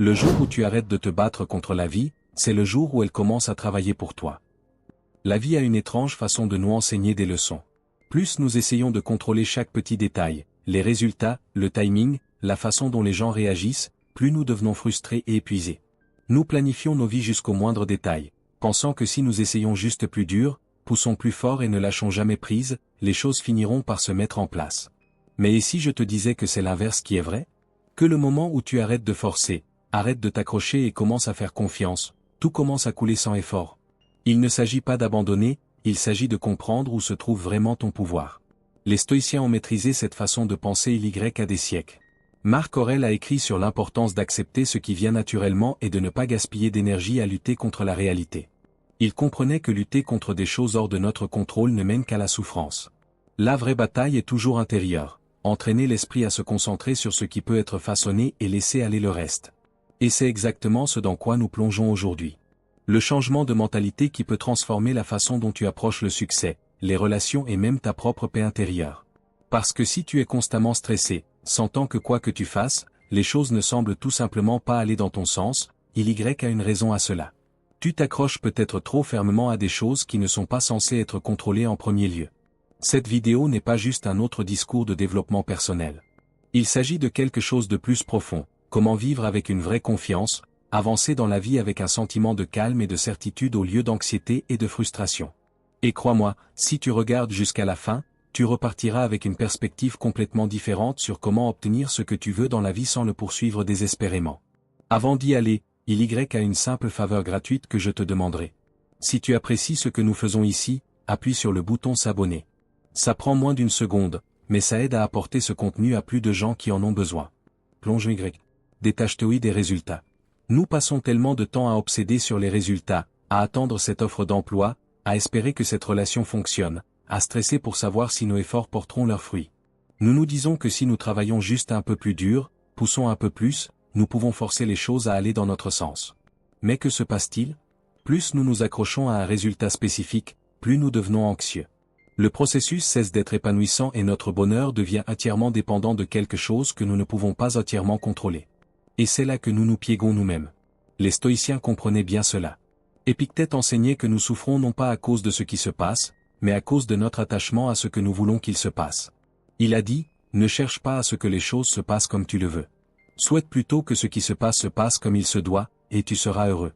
Le jour où tu arrêtes de te battre contre la vie, c'est le jour où elle commence à travailler pour toi. La vie a une étrange façon de nous enseigner des leçons. Plus nous essayons de contrôler chaque petit détail, les résultats, le timing, la façon dont les gens réagissent, plus nous devenons frustrés et épuisés. Nous planifions nos vies jusqu'au moindre détail, pensant que si nous essayons juste plus dur, poussons plus fort et ne lâchons jamais prise, les choses finiront par se mettre en place. Mais et si je te disais que c'est l'inverse qui est vrai? Que le moment où tu arrêtes de forcer, arrête de t'accrocher et commence à faire confiance, tout commence à couler sans effort. Il ne s'agit pas d'abandonner, il s'agit de comprendre où se trouve vraiment ton pouvoir. Les stoïciens ont maîtrisé cette façon de penser il y a des siècles. Marc Aurèle a écrit sur l'importance d'accepter ce qui vient naturellement et de ne pas gaspiller d'énergie à lutter contre la réalité. Il comprenait que lutter contre des choses hors de notre contrôle ne mène qu'à la souffrance. La vraie bataille est toujours intérieure, entraîner l'esprit à se concentrer sur ce qui peut être façonné et laisser aller le reste. Et c'est exactement ce dans quoi nous plongeons aujourd'hui. Le changement de mentalité qui peut transformer la façon dont tu approches le succès, les relations et même ta propre paix intérieure. Parce que si tu es constamment stressé, sentant que quoi que tu fasses, les choses ne semblent tout simplement pas aller dans ton sens, il y a une raison à cela. Tu t'accroches peut-être trop fermement à des choses qui ne sont pas censées être contrôlées en premier lieu. Cette vidéo n'est pas juste un autre discours de développement personnel. Il s'agit de quelque chose de plus profond, comment vivre avec une vraie confiance, avancer dans la vie avec un sentiment de calme et de certitude au lieu d'anxiété et de frustration. Et crois-moi, si tu regardes jusqu'à la fin, tu repartiras avec une perspective complètement différente sur comment obtenir ce que tu veux dans la vie sans le poursuivre désespérément. Avant d'y aller, il y a une simple faveur gratuite que je te demanderai. Si tu apprécies ce que nous faisons ici, appuie sur le bouton s'abonner. Ça prend moins d'une seconde, mais ça aide à apporter ce contenu à plus de gens qui en ont besoin. Plonge Y. Détache-toi des résultats. Nous passons tellement de temps à obséder sur les résultats, à attendre cette offre d'emploi, à espérer que cette relation fonctionne, à stresser pour savoir si nos efforts porteront leurs fruits. Nous nous disons que si nous travaillons juste un peu plus dur, poussons un peu plus, nous pouvons forcer les choses à aller dans notre sens. Mais que se passe-t-il? Plus nous nous accrochons à un résultat spécifique, plus nous devenons anxieux. Le processus cesse d'être épanouissant et notre bonheur devient entièrement dépendant de quelque chose que nous ne pouvons pas entièrement contrôler. Et c'est là que nous nous piégons nous-mêmes. Les stoïciens comprenaient bien cela. Épictète enseignait que nous souffrons non pas à cause de ce qui se passe, mais à cause de notre attachement à ce que nous voulons qu'il se passe. Il a dit, ne cherche pas à ce que les choses se passent comme tu le veux. Souhaite plutôt que ce qui se passe comme il se doit, et tu seras heureux.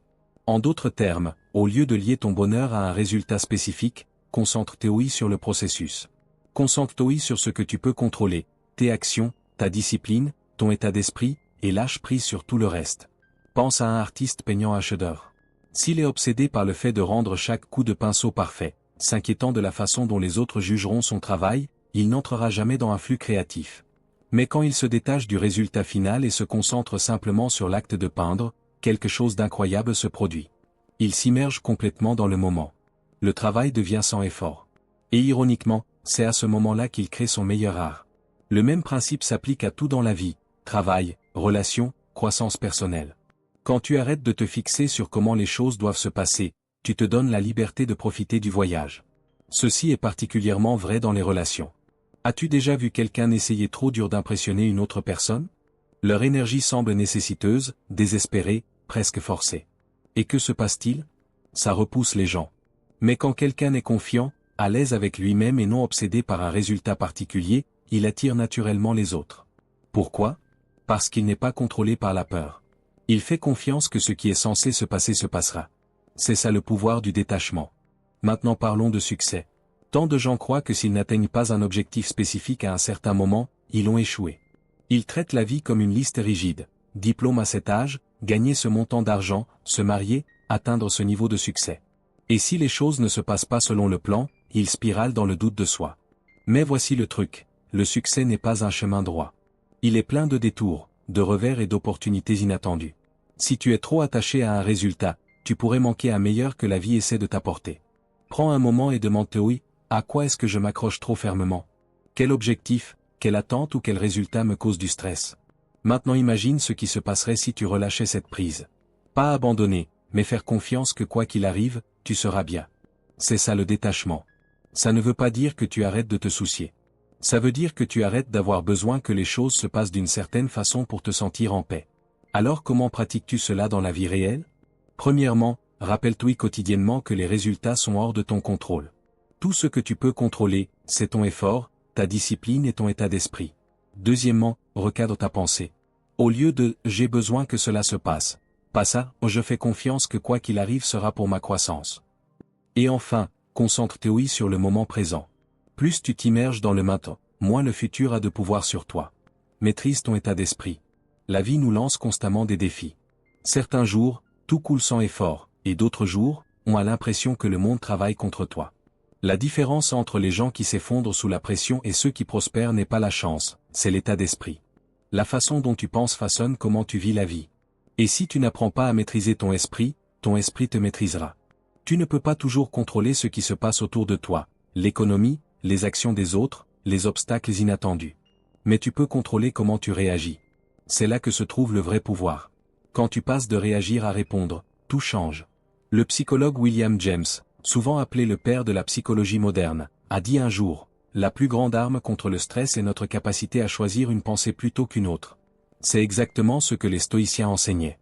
En d'autres termes, au lieu de lier ton bonheur à un résultat spécifique, concentre-toi sur le processus. Concentre-toi sur ce que tu peux contrôler, tes actions, ta discipline, ton état d'esprit, et lâche prise sur tout le reste. Pense à un artiste peignant à chef-d'œuvre. S'il est obsédé par le fait de rendre chaque coup de pinceau parfait, s'inquiétant de la façon dont les autres jugeront son travail, il n'entrera jamais dans un flux créatif. Mais quand il se détache du résultat final et se concentre simplement sur l'acte de peindre, quelque chose d'incroyable se produit. Il s'immerge complètement dans le moment. Le travail devient sans effort. Et ironiquement, c'est à ce moment-là qu'il crée son meilleur art. Le même principe s'applique à tout dans la vie, travail, relations, croissance personnelle. Quand tu arrêtes de te fixer sur comment les choses doivent se passer, tu te donnes la liberté de profiter du voyage. Ceci est particulièrement vrai dans les relations. As-tu déjà vu quelqu'un essayer trop dur d'impressionner une autre personne? Leur énergie semble nécessiteuse, désespérée, presque forcée. Et que se passe-t-il? Ça repousse les gens. Mais quand quelqu'un est confiant, à l'aise avec lui-même et non obsédé par un résultat particulier, il attire naturellement les autres. Pourquoi? Parce qu'il n'est pas contrôlé par la peur. Il fait confiance que ce qui est censé se passer se passera. C'est ça le pouvoir du détachement. Maintenant parlons de succès. Tant de gens croient que s'ils n'atteignent pas un objectif spécifique à un certain moment, ils ont échoué. Ils traitent la vie comme une liste rigide. Diplôme à cet âge, gagner ce montant d'argent, se marier, atteindre ce niveau de succès. Et si les choses ne se passent pas selon le plan, ils spiralent dans le doute de soi. Mais voici le truc, le succès n'est pas un chemin droit. Il est plein de détours, de revers et d'opportunités inattendues. Si tu es trop attaché à un résultat, tu pourrais manquer un meilleur que la vie essaie de t'apporter. Prends un moment et demande-toi, à quoi est-ce que je m'accroche trop fermement? Quel objectif, quelle attente ou quel résultat me cause du stress? Maintenant imagine ce qui se passerait si tu relâchais cette prise. Pas abandonner, mais faire confiance que quoi qu'il arrive, tu seras bien. C'est ça le détachement. Ça ne veut pas dire que tu arrêtes de te soucier. Ça veut dire que tu arrêtes d'avoir besoin que les choses se passent d'une certaine façon pour te sentir en paix. Alors comment pratiques-tu cela dans la vie réelle? Premièrement, rappelle-toi quotidiennement que les résultats sont hors de ton contrôle. Tout ce que tu peux contrôler, c'est ton effort, ta discipline et ton état d'esprit. Deuxièmement, recadre ta pensée. Au lieu de « j'ai besoin que cela se passe », pas ça, je fais confiance que quoi qu'il arrive sera pour ma croissance. Et enfin, concentre-toi sur le moment présent. Plus tu t'immerges dans le maintenant, moins le futur a de pouvoir sur toi. Maîtrise ton état d'esprit. La vie nous lance constamment des défis. Certains jours, tout coule sans effort, et d'autres jours, on a l'impression que le monde travaille contre toi. La différence entre les gens qui s'effondrent sous la pression et ceux qui prospèrent n'est pas la chance, c'est l'état d'esprit. La façon dont tu penses façonne comment tu vis la vie. Et si tu n'apprends pas à maîtriser ton esprit te maîtrisera. Tu ne peux pas toujours contrôler ce qui se passe autour de toi, l'économie, les actions des autres, les obstacles inattendus. Mais tu peux contrôler comment tu réagis. C'est là que se trouve le vrai pouvoir. Quand tu passes de réagir à répondre, tout change. Le psychologue William James, souvent appelé le père de la psychologie moderne, a dit un jour, « La plus grande arme contre le stress est notre capacité à choisir une pensée plutôt qu'une autre. » C'est exactement ce que les stoïciens enseignaient.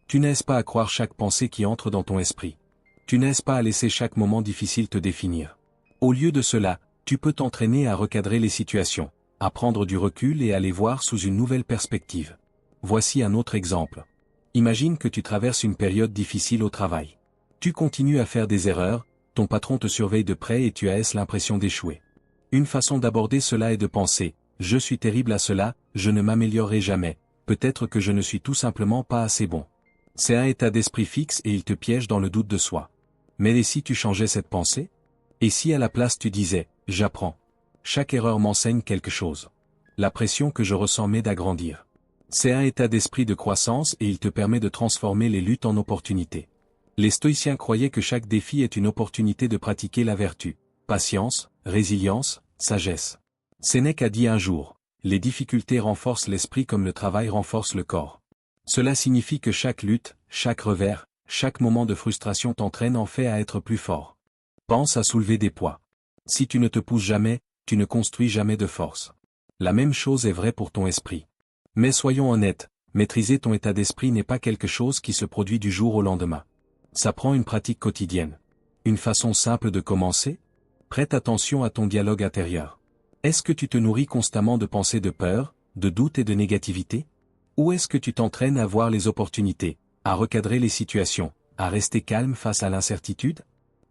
Tu n'aises pas à croire chaque pensée qui entre dans ton esprit. Tu n'aises pas à laisser chaque moment difficile te définir. Au lieu de cela, tu peux t'entraîner à recadrer les situations, à prendre du recul et à les voir sous une nouvelle perspective. Voici un autre exemple. Imagine que tu traverses une période difficile au travail. Tu continues à faire des erreurs, ton patron te surveille de près et tu as l'impression d'échouer. Une façon d'aborder cela est de penser, je suis terrible à cela, je ne m'améliorerai jamais, peut-être que je ne suis tout simplement pas assez bon. C'est un état d'esprit fixe et il te piège dans le doute de soi. Mais et si tu changeais cette pensée? Et si à la place tu disais, j'apprends. Chaque erreur m'enseigne quelque chose. La pression que je ressens m'aide à grandir. C'est un état d'esprit de croissance et il te permet de transformer les luttes en opportunités. Les stoïciens croyaient que chaque défi est une opportunité de pratiquer la vertu, patience, résilience, sagesse. Sénèque a dit un jour, les difficultés renforcent l'esprit comme le travail renforce le corps. Cela signifie que chaque lutte, chaque revers, chaque moment de frustration t'entraîne en fait à être plus fort. Pense à soulever des poids. Si tu ne te pousses jamais, tu ne construis jamais de force. La même chose est vraie pour ton esprit. Mais soyons honnêtes, maîtriser ton état d'esprit n'est pas quelque chose qui se produit du jour au lendemain. Ça prend une pratique quotidienne. Une façon simple de commencer? Prête attention à ton dialogue intérieur. Est-ce que tu te nourris constamment de pensées de peur, de doute et de négativité? Ou est-ce que tu t'entraînes à voir les opportunités, à recadrer les situations, à rester calme face à l'incertitude?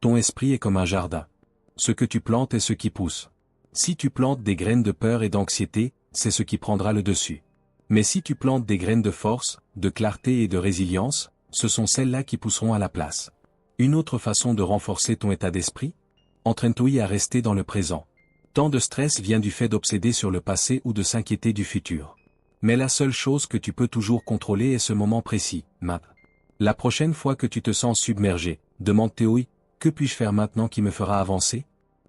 Ton esprit est comme un jardin. Ce que tu plantes est ce qui pousse. Si tu plantes des graines de peur et d'anxiété, c'est ce qui prendra le dessus. Mais si tu plantes des graines de force, de clarté et de résilience, ce sont celles-là qui pousseront à la place. Une autre façon de renforcer ton état d'esprit? Entraîne-toi à rester dans le présent. Tant de stress vient du fait d'obséder sur le passé ou de s'inquiéter du futur. Mais la seule chose que tu peux toujours contrôler est ce moment précis, maintenant. La prochaine fois que tu te sens submergé, demande-toi, que puis-je faire maintenant qui me fera avancer?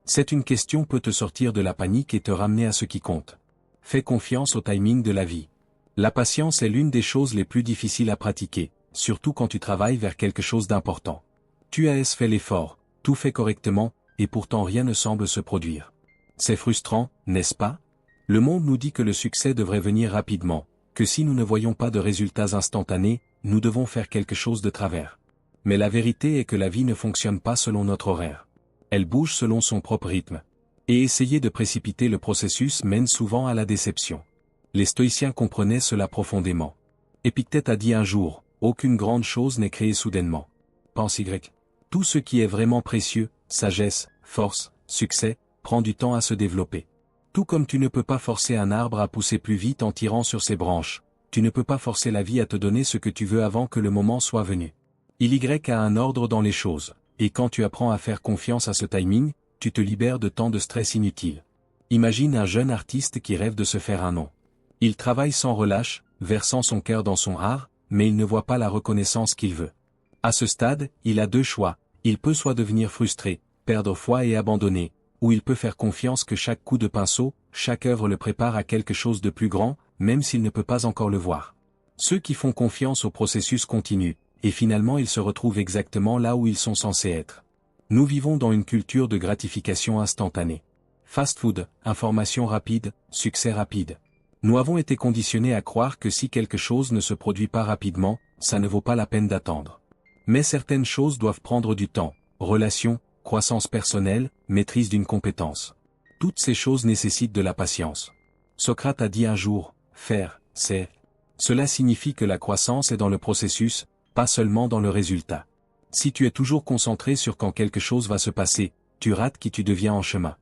Cette une question peut te sortir de la panique et te ramener à ce qui compte. Fais confiance au timing de la vie. La patience est l'une des choses les plus difficiles à pratiquer, surtout quand tu travailles vers quelque chose d'important. Tu as fait l'effort, tout fait correctement, et pourtant rien ne semble se produire. C'est frustrant, n'est-ce pas? Le monde nous dit que le succès devrait venir rapidement, que si nous ne voyons pas de résultats instantanés, nous devons faire quelque chose de travers. Mais la vérité est que la vie ne fonctionne pas selon notre horaire. Elle bouge selon son propre rythme. Et essayer de précipiter le processus mène souvent à la déception. Les stoïciens comprenaient cela profondément. Épictète a dit un jour, aucune grande chose n'est créée soudainement. Pense Y. Tout ce qui est vraiment précieux, sagesse, force, succès, prend du temps à se développer. Tout comme tu ne peux pas forcer un arbre à pousser plus vite en tirant sur ses branches, tu ne peux pas forcer la vie à te donner ce que tu veux avant que le moment soit venu. Il Y a un ordre dans les choses, et quand tu apprends à faire confiance à ce timing, tu te libères de tant de stress inutile. Imagine un jeune artiste qui rêve de se faire un nom. Il travaille sans relâche, versant son cœur dans son art, mais il ne voit pas la reconnaissance qu'il veut. À ce stade, il a deux choix, il peut soit devenir frustré, perdre foi et abandonner, ou il peut faire confiance que chaque coup de pinceau, chaque œuvre le prépare à quelque chose de plus grand, même s'il ne peut pas encore le voir. Ceux qui font confiance au processus continuent, et finalement ils se retrouvent exactement là où ils sont censés être. Nous vivons dans une culture de gratification instantanée. Fast food, information rapide, succès rapide. Nous avons été conditionnés à croire que si quelque chose ne se produit pas rapidement, ça ne vaut pas la peine d'attendre. Mais certaines choses doivent prendre du temps, relations, croissance personnelle, maîtrise d'une compétence. Toutes ces choses nécessitent de la patience. Socrate a dit un jour, faire, c'est. Cela signifie que la croissance est dans le processus, pas seulement dans le résultat. Si tu es toujours concentré sur quand quelque chose va se passer, tu rates qui tu deviens en chemin.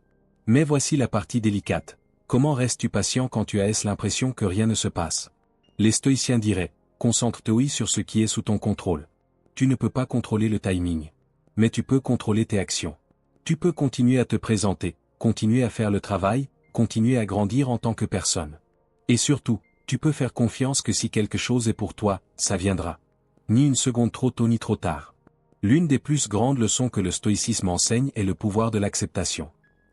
Mais voici la partie délicate. Comment restes-tu patient quand tu as l'impression que rien ne se passe? Les stoïciens diraient, concentre-toi sur ce qui est sous ton contrôle. Tu ne peux pas contrôler le timing. Mais tu peux contrôler tes actions. Tu peux continuer à te présenter, continuer à faire le travail, continuer à grandir en tant que personne. Et surtout, tu peux faire confiance que si quelque chose est pour toi, ça viendra. Ni une seconde trop tôt ni trop tard. L'une des plus grandes leçons que le stoïcisme enseigne est le pouvoir de l'acceptation.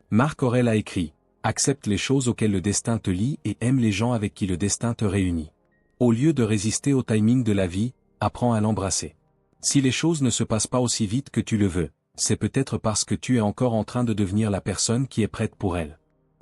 Marc Aurèle a écrit, « Accepte les choses auxquelles le destin te lie et aime les gens avec qui le destin te réunit. Au lieu de résister au timing de la vie, apprends à l'embrasser. Si les choses ne se passent pas aussi vite que tu le veux, c'est peut-être parce que tu es encore en train de devenir la personne qui est prête pour elle.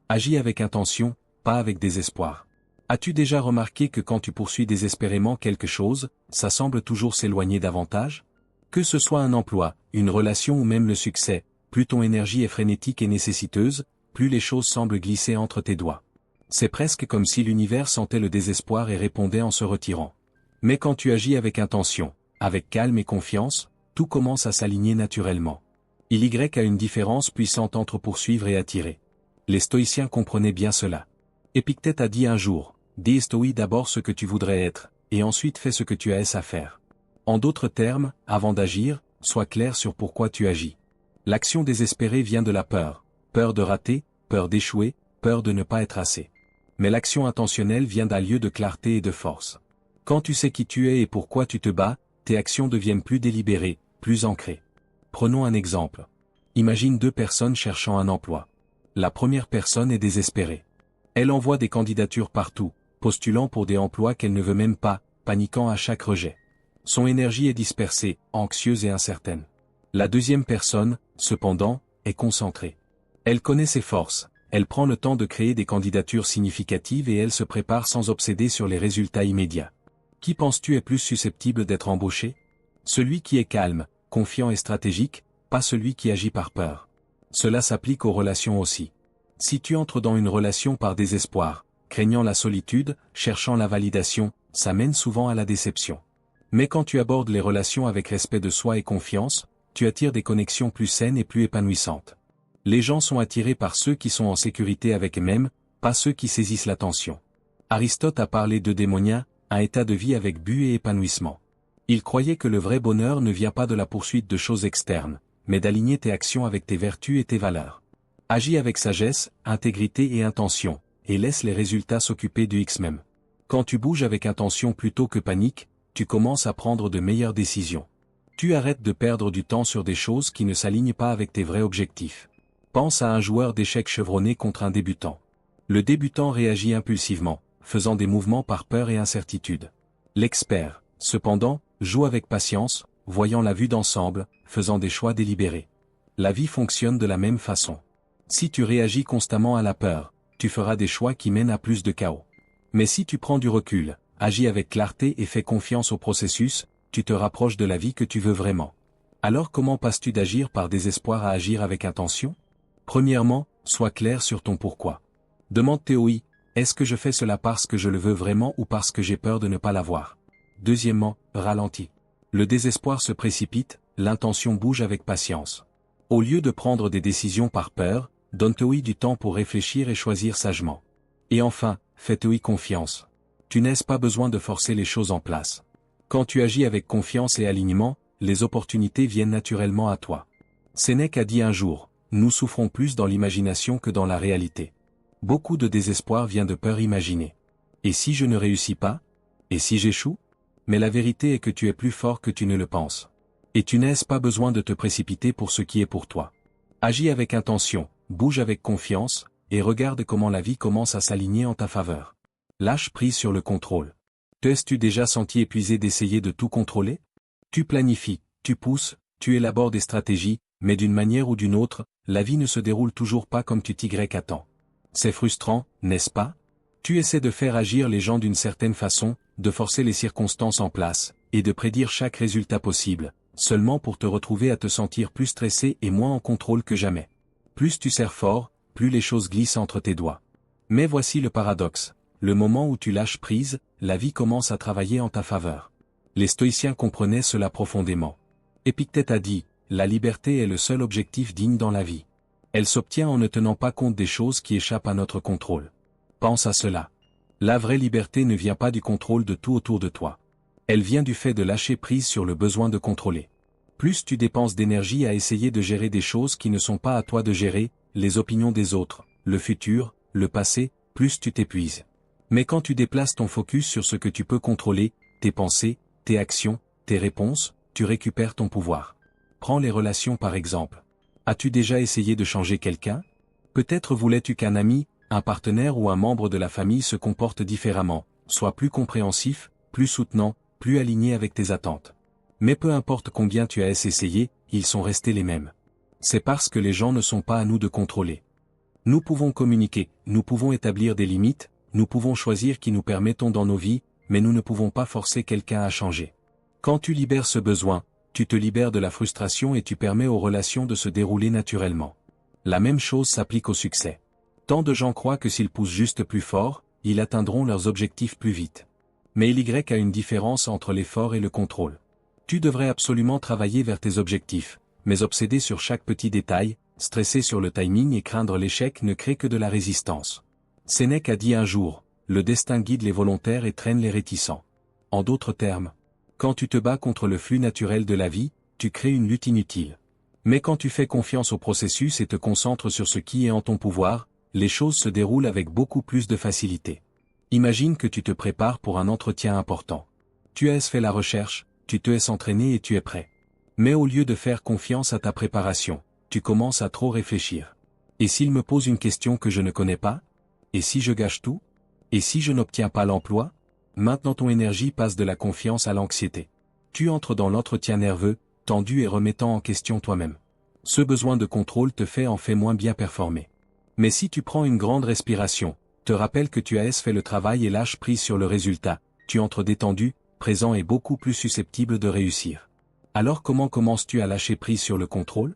Agis avec intention, pas avec désespoir. As-tu déjà remarqué que quand tu poursuis désespérément quelque chose, ça semble toujours s'éloigner davantage? Que ce soit un emploi, une relation ou même le succès, plus ton énergie est frénétique et nécessiteuse, plus les choses semblent glisser entre tes doigts. C'est presque comme si l'univers sentait le désespoir et répondait en se retirant. Mais quand tu agis avec intention, avec calme et confiance, tout commence à s'aligner naturellement. Il y a une différence puissante entre poursuivre et attirer. Les stoïciens comprenaient bien cela. Épictète a dit un jour, dis stoï d'abord ce que tu voudrais être, et ensuite fais ce que tu as à faire. En d'autres termes, avant d'agir, sois clair sur pourquoi tu agis. L'action désespérée vient de la peur. Peur de rater, peur d'échouer, peur de ne pas être assez. Mais l'action intentionnelle vient d'un lieu de clarté et de force. Quand tu sais qui tu es et pourquoi tu te bats, tes actions deviennent plus délibérées, plus ancrées. Prenons un exemple. Imagine deux personnes cherchant un emploi. La première personne est désespérée. Elle envoie des candidatures partout, postulant pour des emplois qu'elle ne veut même pas, paniquant à chaque rejet. Son énergie est dispersée, anxieuse et incertaine. La deuxième personne, cependant, est concentrée. Elle connaît ses forces, elle prend le temps de créer des candidatures significatives et elle se prépare sans obséder sur les résultats immédiats. Qui penses-tu est plus susceptible d'être embauché? Celui qui est calme, confiant et stratégique, pas celui qui agit par peur. Cela s'applique aux relations aussi. Si tu entres dans une relation par désespoir, craignant la solitude, cherchant la validation, ça mène souvent à la déception. Mais quand tu abordes les relations avec respect de soi et confiance, tu attires des connexions plus saines et plus épanouissantes. Les gens sont attirés par ceux qui sont en sécurité avec eux-mêmes, pas ceux qui saisissent l'attention. Aristote a parlé d'eudémonia, un état de vie avec but et épanouissement. Il croyait que le vrai bonheur ne vient pas de la poursuite de choses externes, mais d'aligner tes actions avec tes vertus et tes valeurs. Agis avec sagesse, intégrité et intention, et laisse les résultats s'occuper du X-même. Quand tu bouges avec intention plutôt que panique, tu commences à prendre de meilleures décisions. Tu arrêtes de perdre du temps sur des choses qui ne s'alignent pas avec tes vrais objectifs. Pense à un joueur d'échecs chevronné contre un débutant. Le débutant réagit impulsivement, faisant des mouvements par peur et incertitude. L'expert, cependant, joue avec patience, voyant la vue d'ensemble, faisant des choix délibérés. La vie fonctionne de la même façon. Si tu réagis constamment à la peur, tu feras des choix qui mènent à plus de chaos. Mais si tu prends du recul, agis avec clarté et fais confiance au processus, tu te rapproches de la vie que tu veux vraiment. Alors comment passes-tu d'agir par désespoir à agir avec intention? Premièrement, sois clair sur ton pourquoi. Demande-toi oui, est-ce que je fais cela parce que je le veux vraiment ou parce que j'ai peur de ne pas l'avoir? Deuxièmement, ralentis. Le désespoir se précipite, l'intention bouge avec patience. Au lieu de prendre des décisions par peur, donne-toi du temps pour réfléchir et choisir sagement. Et enfin, fais-toi confiance. Tu n'as pas besoin de forcer les choses en place. Quand tu agis avec confiance et alignement, les opportunités viennent naturellement à toi. Sénèque a dit un jour, nous souffrons plus dans l'imagination que dans la réalité. Beaucoup de désespoir vient de peur imaginée. Et si je ne réussis pas? Et si j'échoue? Mais la vérité est que tu es plus fort que tu ne le penses. Et tu n'as pas besoin de te précipiter pour ce qui est pour toi. Agis avec intention, bouge avec confiance, et regarde comment la vie commence à s'aligner en ta faveur. Lâche prise sur le contrôle. T'es-tu déjà senti épuisé d'essayer de tout contrôler? Tu planifies, tu pousses, tu élabores des stratégies, mais d'une manière ou d'une autre, la vie ne se déroule toujours pas comme tu t'y attends. C'est frustrant, n'est-ce pas? Tu essaies de faire agir les gens d'une certaine façon, de forcer les circonstances en place, et de prédire chaque résultat possible, seulement pour te retrouver à te sentir plus stressé et moins en contrôle que jamais. Plus tu serres fort, plus les choses glissent entre tes doigts. Mais voici le paradoxe. Le moment où tu lâches prise, la vie commence à travailler en ta faveur. Les stoïciens comprenaient cela profondément. Épictète a dit, la liberté est le seul objectif digne dans la vie. Elle s'obtient en ne tenant pas compte des choses qui échappent à notre contrôle. Pense à cela. La vraie liberté ne vient pas du contrôle de tout autour de toi. Elle vient du fait de lâcher prise sur le besoin de contrôler. Plus tu dépenses d'énergie à essayer de gérer des choses qui ne sont pas à toi de gérer, les opinions des autres, le futur, le passé, plus tu t'épuises. Mais quand tu déplaces ton focus sur ce que tu peux contrôler, tes pensées, tes actions, tes réponses, tu récupères ton pouvoir. Prends les relations par exemple. As-tu déjà essayé de changer quelqu'un? Peut-être voulais-tu qu'un ami, un partenaire ou un membre de la famille se comporte différemment, soit plus compréhensif, plus soutenant, plus aligné avec tes attentes. Mais peu importe combien tu as essayé, ils sont restés les mêmes. C'est parce que les gens ne sont pas à nous de contrôler. Nous pouvons communiquer, nous pouvons établir des limites, nous pouvons choisir qui nous permettons dans nos vies, mais nous ne pouvons pas forcer quelqu'un à changer. Quand tu libères ce besoin, tu te libères de la frustration et tu permets aux relations de se dérouler naturellement. La même chose s'applique au succès. Tant de gens croient que s'ils poussent juste plus fort, ils atteindront leurs objectifs plus vite. Mais il y a une différence entre l'effort et le contrôle. Tu devrais absolument travailler vers tes objectifs, mais obséder sur chaque petit détail, stresser sur le timing et craindre l'échec ne crée que de la résistance. Sénèque a dit un jour, le destin guide les volontaires et traîne les réticents. En d'autres termes, quand tu te bats contre le flux naturel de la vie, tu crées une lutte inutile. Mais quand tu fais confiance au processus et te concentres sur ce qui est en ton pouvoir, les choses se déroulent avec beaucoup plus de facilité. Imagine que tu te prépares pour un entretien important. Tu as fait la recherche, tu te es entraîné et tu es prêt. Mais au lieu de faire confiance à ta préparation, tu commences à trop réfléchir. Et s'il me pose une question que je ne connais pas? Et si je gâche tout? Et si je n'obtiens pas l'emploi? Maintenant ton énergie passe de la confiance à l'anxiété. Tu entres dans l'entretien nerveux, tendu et remettant en question toi-même. Ce besoin de contrôle te fait moins bien performer. Mais si tu prends une grande respiration, te rappelles que tu as fait le travail et lâches prise sur le résultat, tu entres détendu, présent et beaucoup plus susceptible de réussir. Alors comment commences-tu à lâcher prise sur le contrôle?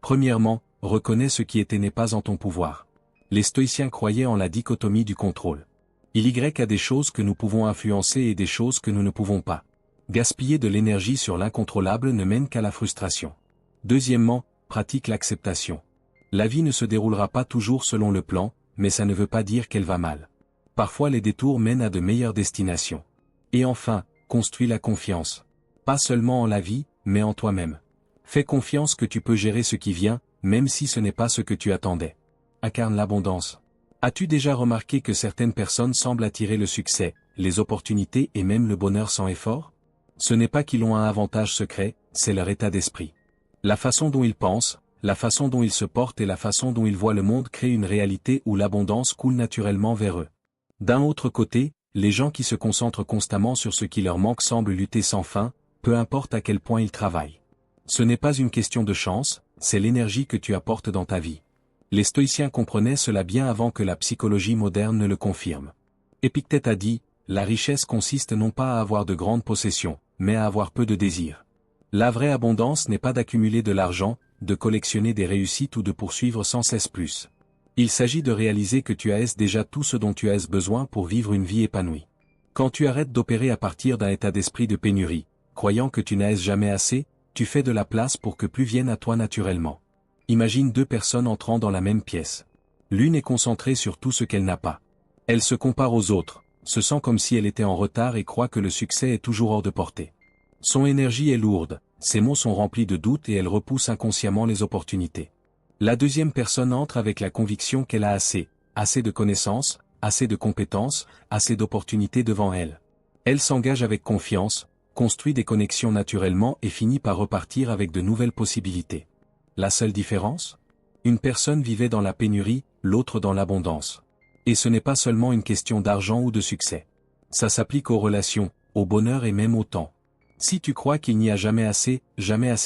Premièrement, reconnais ce qui n'est pas en ton pouvoir. Les stoïciens croyaient en la dichotomie du contrôle. Il y a des choses que nous pouvons influencer et des choses que nous ne pouvons pas. Gaspiller de l'énergie sur l'incontrôlable ne mène qu'à la frustration. Deuxièmement, pratique l'acceptation. La vie ne se déroulera pas toujours selon le plan, mais ça ne veut pas dire qu'elle va mal. Parfois les détours mènent à de meilleures destinations. Et enfin, construis la confiance. Pas seulement en la vie, mais en toi-même. Fais confiance que tu peux gérer ce qui vient, même si ce n'est pas ce que tu attendais. Incarne l'abondance. As-tu déjà remarqué que certaines personnes semblent attirer le succès, les opportunités et même le bonheur sans effort? Ce n'est pas qu'ils ont un avantage secret, c'est leur état d'esprit. La façon dont ils pensent, la façon dont ils se portent et la façon dont ils voient le monde créent une réalité où l'abondance coule naturellement vers eux. D'un autre côté, les gens qui se concentrent constamment sur ce qui leur manque semblent lutter sans fin, peu importe à quel point ils travaillent. Ce n'est pas une question de chance, c'est l'énergie que tu apportes dans ta vie. Les stoïciens comprenaient cela bien avant que la psychologie moderne ne le confirme. Épictète a dit, la richesse consiste non pas à avoir de grandes possessions, mais à avoir peu de désirs. La vraie abondance n'est pas d'accumuler de l'argent, de collectionner des réussites ou de poursuivre sans cesse plus. Il s'agit de réaliser que tu as déjà tout ce dont tu as besoin pour vivre une vie épanouie. Quand tu arrêtes d'opérer à partir d'un état d'esprit de pénurie, croyant que tu n'as jamais assez, tu fais de la place pour que plus vienne à toi naturellement. Imagine deux personnes entrant dans la même pièce. L'une est concentrée sur tout ce qu'elle n'a pas. Elle se compare aux autres, se sent comme si elle était en retard et croit que le succès est toujours hors de portée. Son énergie est lourde, ses mots sont remplis de doutes et elle repousse inconsciemment les opportunités. La deuxième personne entre avec la conviction qu'elle a assez de connaissances, assez de compétences, assez d'opportunités devant elle. Elle s'engage avec confiance, construit des connexions naturellement et finit par repartir avec de nouvelles possibilités. La seule différence? Une personne vivait dans la pénurie, l'autre dans l'abondance. Et ce n'est pas seulement une question d'argent ou de succès. Ça s'applique aux relations, au bonheur et même au temps. Si tu crois qu'il n'y a jamais assez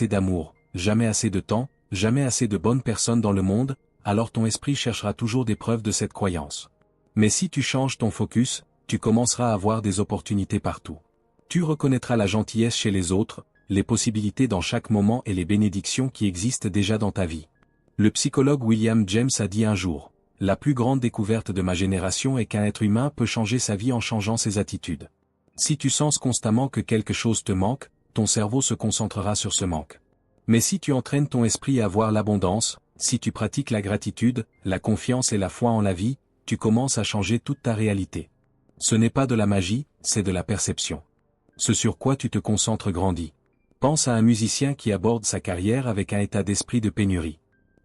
d'amour, jamais assez de temps, jamais assez de bonnes personnes dans le monde, alors ton esprit cherchera toujours des preuves de cette croyance. Mais si tu changes ton focus, tu commenceras à voir des opportunités partout. Tu reconnaîtras la gentillesse chez les autres, les possibilités dans chaque moment et les bénédictions qui existent déjà dans ta vie. Le psychologue William James a dit un jour, « La plus grande découverte de ma génération est qu'un être humain peut changer sa vie en changeant ses attitudes. » Si tu sens constamment que quelque chose te manque, ton cerveau se concentrera sur ce manque. Mais si tu entraînes ton esprit à voir l'abondance, si tu pratiques la gratitude, la confiance et la foi en la vie, tu commences à changer toute ta réalité. Ce n'est pas de la magie, c'est de la perception. Ce sur quoi tu te concentres grandit. Pense à un musicien qui aborde sa carrière avec un état d'esprit de pénurie.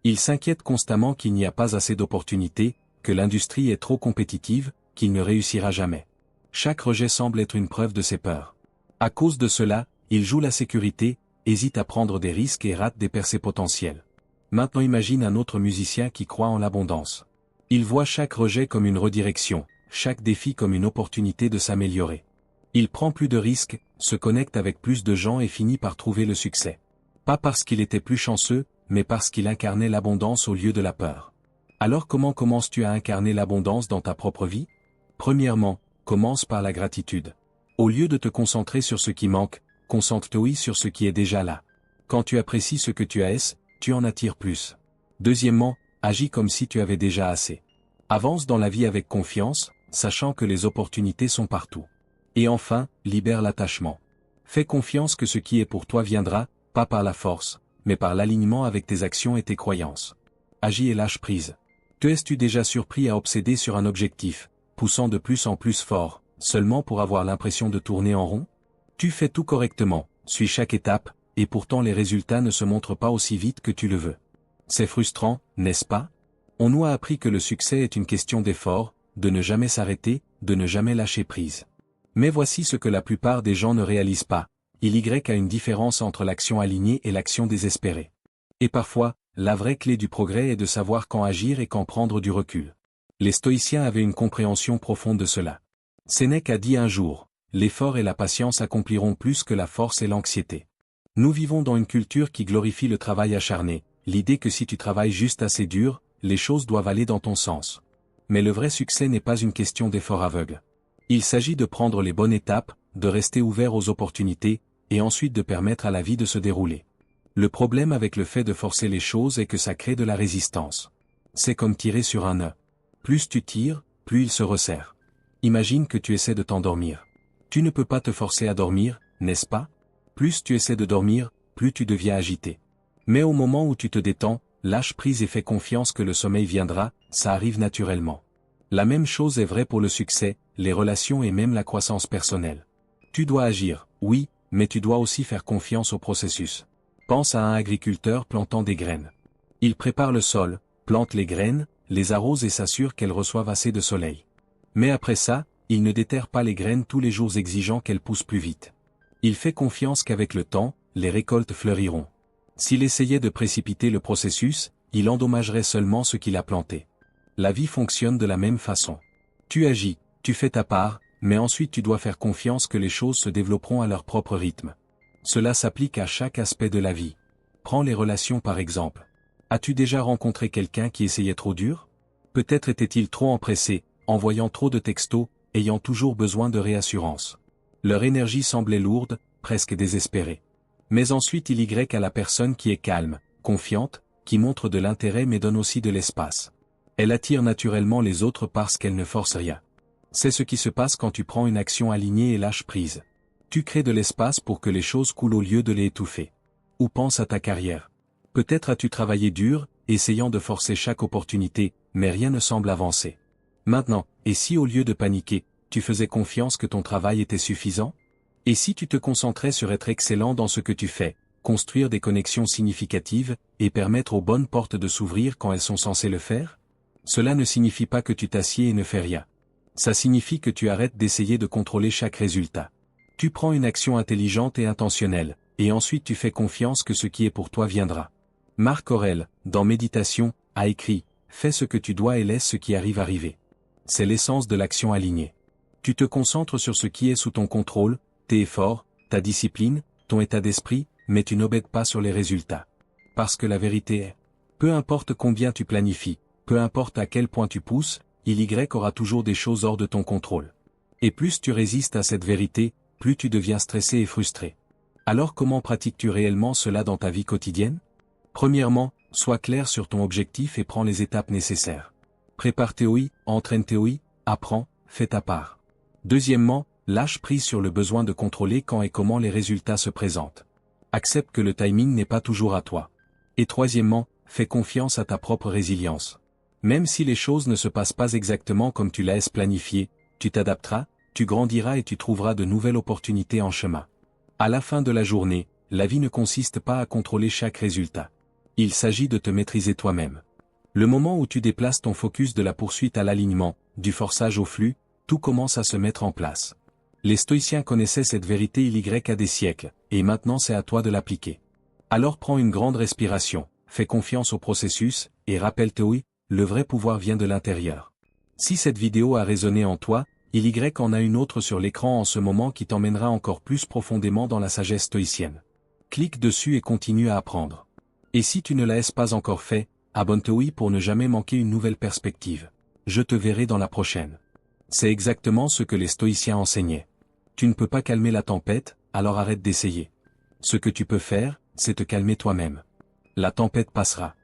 Il s'inquiète constamment qu'il n'y a pas assez d'opportunités, que l'industrie est trop compétitive, qu'il ne réussira jamais. Chaque rejet semble être une preuve de ses peurs. À cause de cela, il joue la sécurité, hésite à prendre des risques et rate des percées potentielles. Maintenant imagine un autre musicien qui croit en l'abondance. Il voit chaque rejet comme une redirection, chaque défi comme une opportunité de s'améliorer. Il prend plus de risques, se connecte avec plus de gens et finit par trouver le succès. Pas parce qu'il était plus chanceux, mais parce qu'il incarnait l'abondance au lieu de la peur. Alors comment commences-tu à incarner l'abondance dans ta propre vie? Premièrement, commence par la gratitude. Au lieu de te concentrer sur ce qui manque, concentre-toi sur ce qui est déjà là. Quand tu apprécies ce que tu as, tu en attires plus. Deuxièmement, agis comme si tu avais déjà assez. Avance dans la vie avec confiance, sachant que les opportunités sont partout. Et enfin, libère l'attachement. Fais confiance que ce qui est pour toi viendra, pas par la force, mais par l'alignement avec tes actions et tes croyances. Agis et lâche prise. Te es-tu déjà surpris à obséder sur un objectif, poussant de plus en plus fort, seulement pour avoir l'impression de tourner en rond? Tu fais tout correctement, suis chaque étape, et pourtant les résultats ne se montrent pas aussi vite que tu le veux. C'est frustrant, n'est-ce pas? On nous a appris que le succès est une question d'effort, de ne jamais s'arrêter, de ne jamais lâcher prise. Mais voici ce que la plupart des gens ne réalisent pas. Il y a une différence entre l'action alignée et l'action désespérée. Et parfois, la vraie clé du progrès est de savoir quand agir et quand prendre du recul. Les stoïciens avaient une compréhension profonde de cela. Sénèque a dit un jour, « L'effort et la patience accompliront plus que la force et l'anxiété. » Nous vivons dans une culture qui glorifie le travail acharné, l'idée que si tu travailles juste assez dur, les choses doivent aller dans ton sens. Mais le vrai succès n'est pas une question d'effort aveugle. Il s'agit de prendre les bonnes étapes, de rester ouvert aux opportunités, et ensuite de permettre à la vie de se dérouler. Le problème avec le fait de forcer les choses est que ça crée de la résistance. C'est comme tirer sur un nœud. Plus tu tires, plus il se resserre. Imagine que tu essaies de t'endormir. Tu ne peux pas te forcer à dormir, n'est-ce pas? Plus tu essaies de dormir, plus tu deviens agité. Mais au moment où tu te détends, lâche prise et fais confiance que le sommeil viendra, ça arrive naturellement. La même chose est vraie pour le succès, les relations et même la croissance personnelle. Tu dois agir, oui, mais tu dois aussi faire confiance au processus. Pense à un agriculteur plantant des graines. Il prépare le sol, plante les graines, les arrose et s'assure qu'elles reçoivent assez de soleil. Mais après ça, il ne déterre pas les graines tous les jours exigeant qu'elles poussent plus vite. Il fait confiance qu'avec le temps, les récoltes fleuriront. S'il essayait de précipiter le processus, il endommagerait seulement ce qu'il a planté. La vie fonctionne de la même façon. Tu agis, tu fais ta part, mais ensuite tu dois faire confiance que les choses se développeront à leur propre rythme. Cela s'applique à chaque aspect de la vie. Prends les relations par exemple. As-tu déjà rencontré quelqu'un qui essayait trop dur? Peut-être était-il trop empressé, envoyant trop de textos, ayant toujours besoin de réassurance. Leur énergie semblait lourde, presque désespérée. Mais ensuite il y a la personne qui est calme, confiante, qui montre de l'intérêt mais donne aussi de l'espace. Elle attire naturellement les autres parce qu'elle ne force rien. C'est ce qui se passe quand tu prends une action alignée et lâches prise. Tu crées de l'espace pour que les choses coulent au lieu de les étouffer. Ou pense à ta carrière. Peut-être as-tu travaillé dur, essayant de forcer chaque opportunité, mais rien ne semble avancer. Maintenant, et si au lieu de paniquer, tu faisais confiance que ton travail était suffisant? Et si tu te concentrais sur être excellent dans ce que tu fais, construire des connexions significatives, et permettre aux bonnes portes de s'ouvrir quand elles sont censées le faire? Cela ne signifie pas que tu t'assieds et ne fais rien. Ça signifie que tu arrêtes d'essayer de contrôler chaque résultat. Tu prends une action intelligente et intentionnelle, et ensuite tu fais confiance que ce qui est pour toi viendra. Marc Aurèle, dans Méditation, a écrit « Fais ce que tu dois et laisse ce qui arrive arriver ». C'est l'essence de l'action alignée. Tu te concentres sur ce qui est sous ton contrôle, tes efforts, ta discipline, ton état d'esprit, mais tu n'obèdes pas sur les résultats. Parce que la vérité est, peu importe combien tu planifies, peu importe à quel point tu pousses, Y aura toujours des choses hors de ton contrôle. Et plus tu résistes à cette vérité, plus tu deviens stressé et frustré. Alors comment pratiques-tu réellement cela dans ta vie quotidienne? Premièrement, sois clair sur ton objectif et prends les étapes nécessaires. Prépare tes OI, entraîne tes OI, apprends, fais ta part. Deuxièmement, lâche prise sur le besoin de contrôler quand et comment les résultats se présentent. Accepte que le timing n'est pas toujours à toi. Et troisièmement, fais confiance à ta propre résilience. Même si les choses ne se passent pas exactement comme tu l'as planifié, tu t'adapteras, tu grandiras et tu trouveras de nouvelles opportunités en chemin. À la fin de la journée, la vie ne consiste pas à contrôler chaque résultat. Il s'agit de te maîtriser toi-même. Le moment où tu déplaces ton focus de la poursuite à l'alignement, du forçage au flux, tout commence à se mettre en place. Les stoïciens connaissaient cette vérité il y a des siècles, et maintenant c'est à toi de l'appliquer. Alors prends une grande respiration, fais confiance au processus, et rappelle-toi oui, le vrai pouvoir vient de l'intérieur. Si cette vidéo a résonné en toi, il y en a une autre sur l'écran en ce moment qui t'emmènera encore plus profondément dans la sagesse stoïcienne. Clique dessus et continue à apprendre. Et si tu ne l'as pas encore fait, abonne-toi pour ne jamais manquer une nouvelle perspective. Je te verrai dans la prochaine. C'est exactement ce que les stoïciens enseignaient. Tu ne peux pas calmer la tempête, alors arrête d'essayer. Ce que tu peux faire, c'est te calmer toi-même. La tempête passera.